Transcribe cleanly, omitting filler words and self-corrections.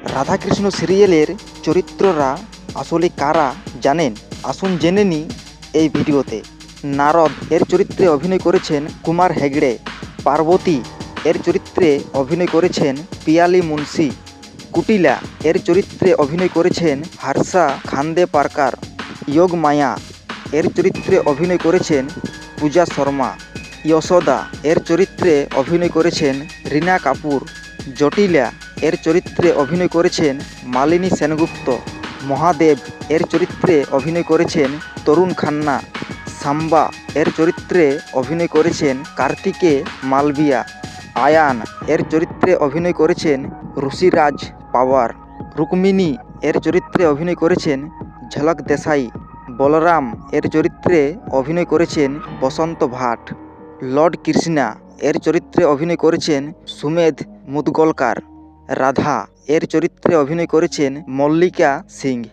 রাধাকৃষ্ণ সিরিয়ালের চরিত্ররা আসলে কারা জানেন? আসুন জেনে নিই এই ভিডিওতে। নারদ এর চরিত্রে অভিনয় করেছেন কুমার হেগড়ে। পার্বতী এর চরিত্রে অভিনয় করেছেন পিয়ালি মুন্সি। কুটিলা এর চরিত্রে অভিনয় করেছেন হর্ষা খান্দেপারকার। যোগমায়া এর চরিত্রে অভিনয় করেছেন পূজা শর্মা। যশোদা এর চরিত্রে অভিনয় করেছেন রীনা কাপুর। জটিলা এর চরিত্রে অভিনয় করেছেন মালিনী সেনগুপ্ত। মহাদেব এর চরিত্রে অভিনয় করেছেন তরুণ খান্না। সাম্বা এর চরিত্রে অভিনয় করেছেন কার্তিকে মালবিয়া। আয়ান এর চরিত্রে অভিনয় করেছেন ঋষিরাজ পাওয়ার। রুক্মিণী এর চরিত্রে অভিনয় করেছেন ঝলক দেশাই। বলরাম এর চরিত্রে অভিনয় করেছেন বসন্ত ভাট। লর্ড কৃষ্ণা এর চরিত্রে অভিনয় করেছেন সুমেধ মুদগলকার। রাধা এর চরিত্রে অভিনয় করেছেন মল্লিকা সিং।